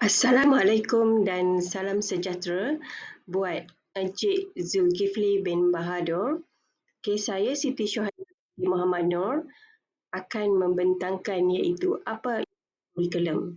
Assalamualaikum dan salam sejahtera buat Encik Zulkifli bin Bahadur. Okay, saya Siti Syuhaidah Muhammad Noor akan membentangkan iaitu apa kurikulum.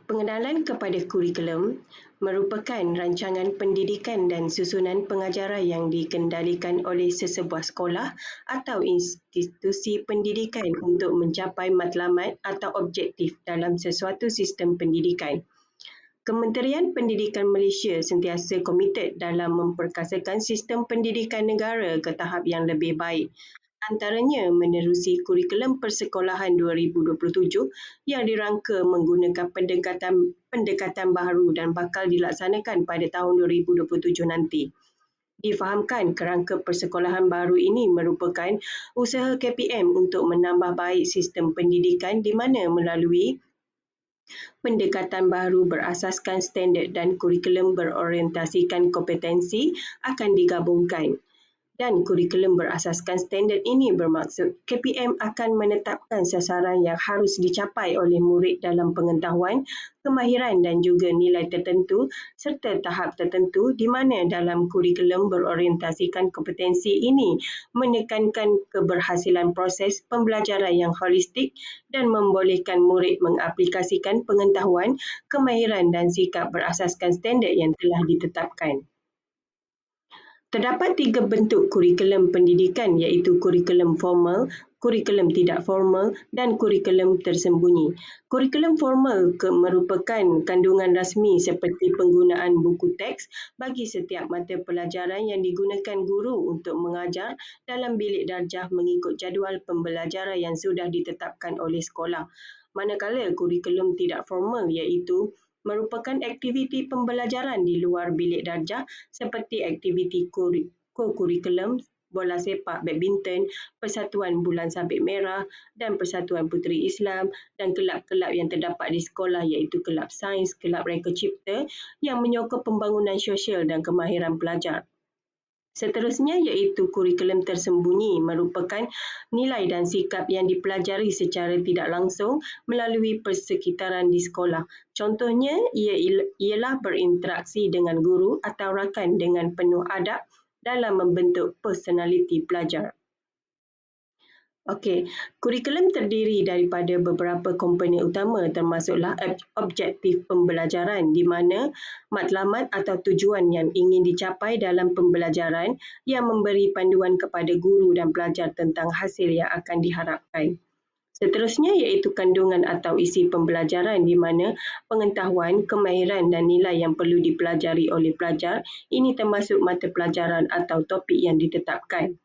Pengenalan kepada kurikulum merupakan rancangan pendidikan dan susunan pengajaran yang dikendalikan oleh sesebuah sekolah atau institusi pendidikan untuk mencapai matlamat atau objektif dalam sesuatu sistem pendidikan. Kementerian Pendidikan Malaysia sentiasa komited dalam memperkasakan sistem pendidikan negara ke tahap yang lebih baik. Antaranya menerusi kurikulum persekolahan 2027 yang dirangka menggunakan pendekatan baharu dan bakal dilaksanakan pada tahun 2027 nanti. Difahamkan kerangka persekolahan baru ini merupakan usaha KPM untuk menambah baik sistem pendidikan di mana melalui pendekatan baru berasaskan standard dan kurikulum berorientasikan kompetensi akan digabungkan. Dan kurikulum berasaskan standard ini bermaksud KPM akan menetapkan sasaran yang harus dicapai oleh murid dalam pengetahuan, kemahiran dan juga nilai tertentu serta tahap tertentu di mana dalam kurikulum berorientasikan kompetensi ini menekankan keberhasilan proses pembelajaran yang holistik dan membolehkan murid mengaplikasikan pengetahuan, kemahiran dan sikap berasaskan standard yang telah ditetapkan. Terdapat 3 bentuk kurikulum pendidikan iaitu kurikulum formal, kurikulum tidak formal dan kurikulum tersembunyi. Kurikulum formal merupakan kandungan rasmi seperti penggunaan buku teks bagi setiap mata pelajaran yang digunakan guru untuk mengajar dalam bilik darjah mengikut jadual pembelajaran yang sudah ditetapkan oleh sekolah. Manakala kurikulum tidak formal iaitu merupakan aktiviti pembelajaran di luar bilik darjah seperti aktiviti ko-kurikulum, bola sepak, badminton, Persatuan Bulan Sabit Merah dan Persatuan Puteri Islam dan kelab-kelab yang terdapat di sekolah iaitu kelab sains, kelab reka cipta yang menyokong pembangunan sosial dan kemahiran pelajar. Seterusnya iaitu kurikulum tersembunyi merupakan nilai dan sikap yang dipelajari secara tidak langsung melalui persekitaran di sekolah. Contohnya ialah berinteraksi dengan guru atau rakan dengan penuh adab dalam membentuk personaliti pelajar. Okey, kurikulum terdiri daripada beberapa komponen utama termasuklah objektif pembelajaran di mana matlamat atau tujuan yang ingin dicapai dalam pembelajaran yang memberi panduan kepada guru dan pelajar tentang hasil yang akan diharapkan. Seterusnya iaitu kandungan atau isi pembelajaran di mana pengetahuan, kemahiran dan nilai yang perlu dipelajari oleh pelajar ini termasuk mata pelajaran atau topik yang ditetapkan.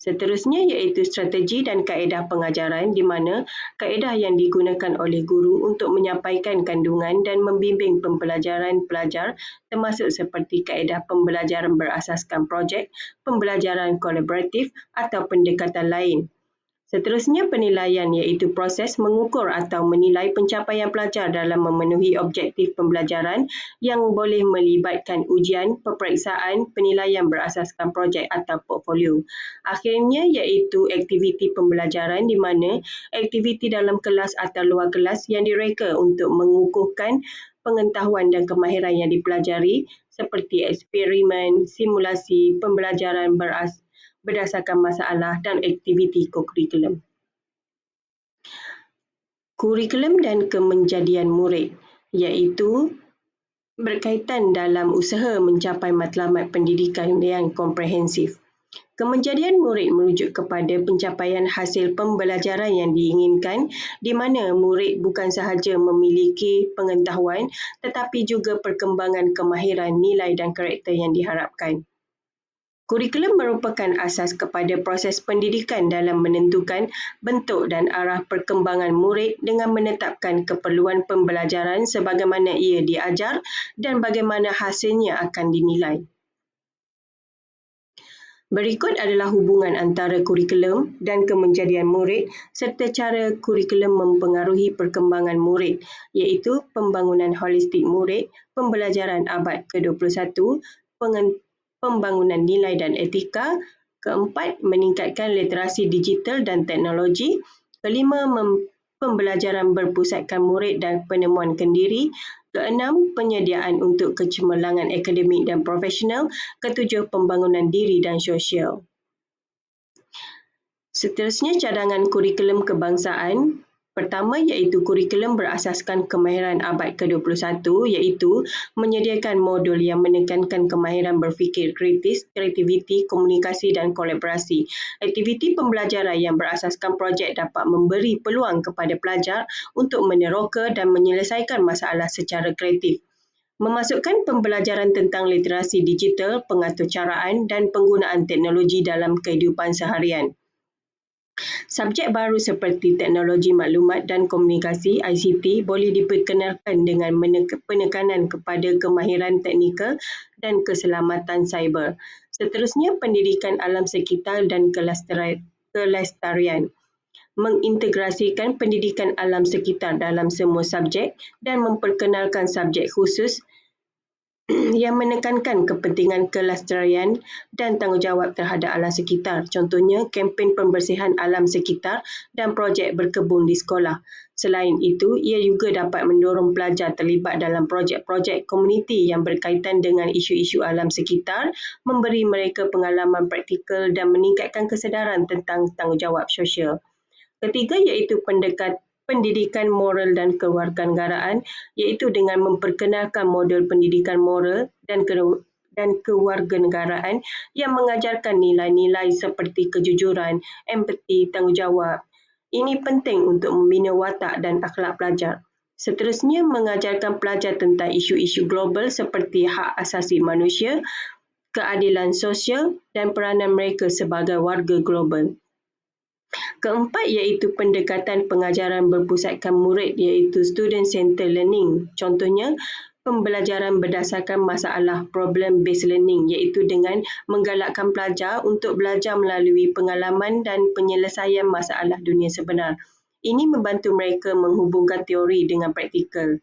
Seterusnya iaitu strategi dan kaedah pengajaran di mana kaedah yang digunakan oleh guru untuk menyampaikan kandungan dan membimbing pembelajaran pelajar termasuk seperti kaedah pembelajaran berasaskan projek, pembelajaran kolaboratif atau pendekatan lain. Seterusnya penilaian iaitu proses mengukur atau menilai pencapaian pelajar dalam memenuhi objektif pembelajaran yang boleh melibatkan ujian, peperiksaan, penilaian berasaskan projek atau portfolio. Akhirnya iaitu aktiviti pembelajaran di mana aktiviti dalam kelas atau luar kelas yang direka untuk mengukuhkan pengetahuan dan kemahiran yang dipelajari seperti eksperimen, simulasi, pembelajaran berdasarkan masalah dan aktiviti ko-kurikulum. Kurikulum dan kemenjadian murid iaitu berkaitan dalam usaha mencapai matlamat pendidikan yang komprehensif. Kemenjadian murid merujuk kepada pencapaian hasil pembelajaran yang diinginkan di mana murid bukan sahaja memiliki pengetahuan tetapi juga perkembangan kemahiran, nilai dan karakter yang diharapkan. Kurikulum merupakan asas kepada proses pendidikan dalam menentukan bentuk dan arah perkembangan murid dengan menetapkan keperluan pembelajaran sebagaimana ia diajar dan bagaimana hasilnya akan dinilai. Berikut adalah hubungan antara kurikulum dan kemenjadian murid serta cara kurikulum mempengaruhi perkembangan murid iaitu pembangunan holistik murid, pembelajaran abad ke-21, pembangunan nilai dan etika, keempat, meningkatkan literasi digital dan teknologi, kelima, pembelajaran berpusatkan murid dan penemuan kendiri. Keenam, penyediaan untuk kecemerlangan akademik dan profesional. Ketujuh, pembangunan diri dan sosial. Seterusnya, cadangan kurikulum kebangsaan. Pertama iaitu kurikulum berasaskan kemahiran abad ke-21 iaitu menyediakan modul yang menekankan kemahiran berfikir kritis, kreativiti, komunikasi dan kolaborasi. Aktiviti pembelajaran yang berasaskan projek dapat memberi peluang kepada pelajar untuk meneroka dan menyelesaikan masalah secara kreatif. Memasukkan pembelajaran tentang literasi digital, pengaturcaraan dan penggunaan teknologi dalam kehidupan seharian. Subjek baru seperti teknologi maklumat dan komunikasi (ICT) boleh diperkenalkan dengan penekanan kepada kemahiran teknikal dan keselamatan cyber. Seterusnya, pendidikan alam sekitar dan kelestarian. Mengintegrasikan pendidikan alam sekitar dalam semua subjek dan memperkenalkan subjek khusus yang menekankan kepentingan kelestarian dan tanggungjawab terhadap alam sekitar. Contohnya, kempen pembersihan alam sekitar dan projek berkebun di sekolah. Selain itu, ia juga dapat mendorong pelajar terlibat dalam projek-projek komuniti yang berkaitan dengan isu-isu alam sekitar, memberi mereka pengalaman praktikal dan meningkatkan kesedaran tentang tanggungjawab sosial. Ketiga iaitu pendidikan moral dan kewarganegaraan iaitu dengan memperkenalkan modul pendidikan moral dan kewarganegaraan yang mengajarkan nilai-nilai seperti kejujuran, empati, tanggungjawab. Ini penting untuk membina watak dan akhlak pelajar. Seterusnya, mengajarkan pelajar tentang isu-isu global seperti hak asasi manusia, keadilan sosial dan peranan mereka sebagai warga global. Keempat iaitu pendekatan pengajaran berpusatkan murid iaitu student-centered learning. Contohnya, pembelajaran berdasarkan masalah problem-based learning iaitu dengan menggalakkan pelajar untuk belajar melalui pengalaman dan penyelesaian masalah dunia sebenar. Ini membantu mereka menghubungkan teori dengan praktikal.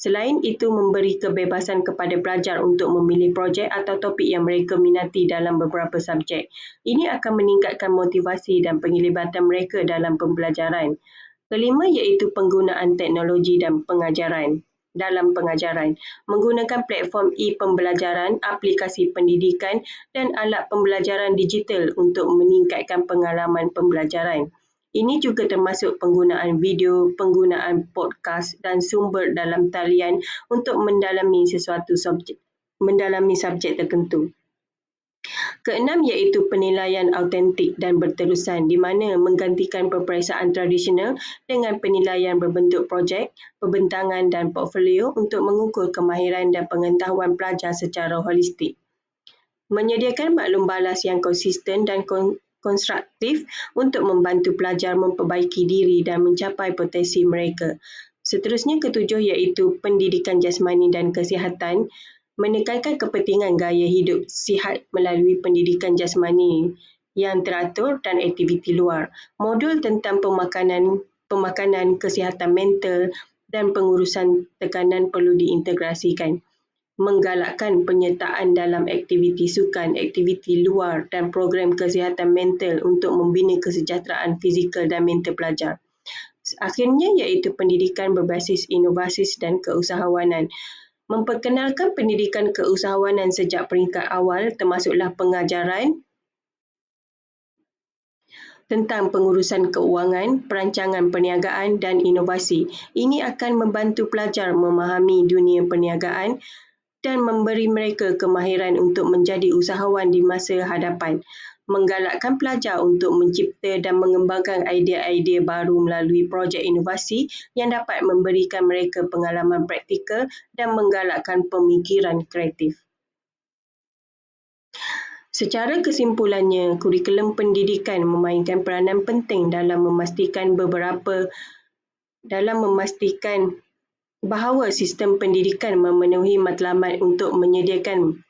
Selain itu, memberi kebebasan kepada pelajar untuk memilih projek atau topik yang mereka minati dalam beberapa subjek. Ini akan meningkatkan motivasi dan penglibatan mereka dalam pembelajaran. Kelima iaitu penggunaan teknologi dan pengajaran. Dalam pengajaran, menggunakan platform e-pembelajaran, aplikasi pendidikan dan alat pembelajaran digital untuk meningkatkan pengalaman pembelajaran. Ini juga termasuk penggunaan video, penggunaan podcast dan sumber dalam talian untuk mendalami subjek tertentu. Keenam iaitu penilaian autentik dan berterusan di mana menggantikan peperiksaan tradisional dengan penilaian berbentuk projek, pembentangan dan portfolio untuk mengukur kemahiran dan pengetahuan pelajar secara holistik. Menyediakan maklum balas yang konsisten dan konstruktif untuk membantu pelajar memperbaiki diri dan mencapai potensi mereka. Seterusnya, ketujuh iaitu pendidikan jasmani dan kesihatan, menekankan kepentingan gaya hidup sihat melalui pendidikan jasmani yang teratur dan aktiviti luar. Modul tentang pemakanan, kesihatan mental dan pengurusan tekanan perlu diintegrasikan. Menggalakkan penyertaan dalam aktiviti sukan, aktiviti luar dan program kesihatan mental untuk membina kesejahteraan fizikal dan mental pelajar. Akhirnya iaitu pendidikan berbasis inovasi dan keusahawanan. Memperkenalkan pendidikan keusahawanan sejak peringkat awal termasuklah pengajaran tentang pengurusan keuangan, perancangan perniagaan dan inovasi. Ini akan membantu pelajar memahami dunia perniagaan dan memberi mereka kemahiran untuk menjadi usahawan di masa hadapan. Menggalakkan pelajar untuk mencipta dan mengembangkan idea-idea baru melalui projek inovasi yang dapat memberikan mereka pengalaman praktikal dan menggalakkan pemikiran kreatif. Secara kesimpulannya, kurikulum pendidikan memainkan peranan penting dalam memastikan bahawa sistem pendidikan memenuhi matlamat untuk menyediakan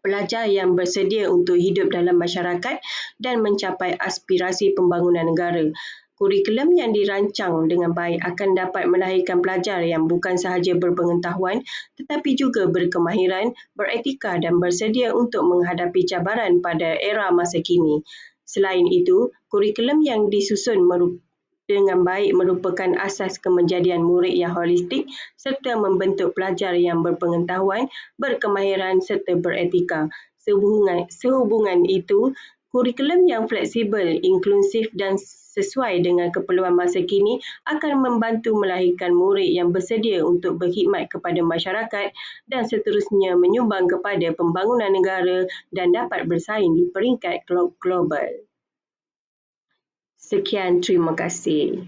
pelajar yang bersedia untuk hidup dalam masyarakat dan mencapai aspirasi pembangunan negara. Kurikulum yang dirancang dengan baik akan dapat melahirkan pelajar yang bukan sahaja berpengetahuan tetapi juga berkemahiran, beretika dan bersedia untuk menghadapi cabaran pada era masa kini. Selain itu, kurikulum yang disusun dengan baik merupakan asas kemenjadian murid yang holistik serta membentuk pelajar yang berpengetahuan, berkemahiran serta beretika. Sehubungan itu, kurikulum yang fleksibel, inklusif dan sesuai dengan keperluan masa kini akan membantu melahirkan murid yang bersedia untuk berkhidmat kepada masyarakat dan seterusnya menyumbang kepada pembangunan negara dan dapat bersaing di peringkat global. Sekian, terima kasih.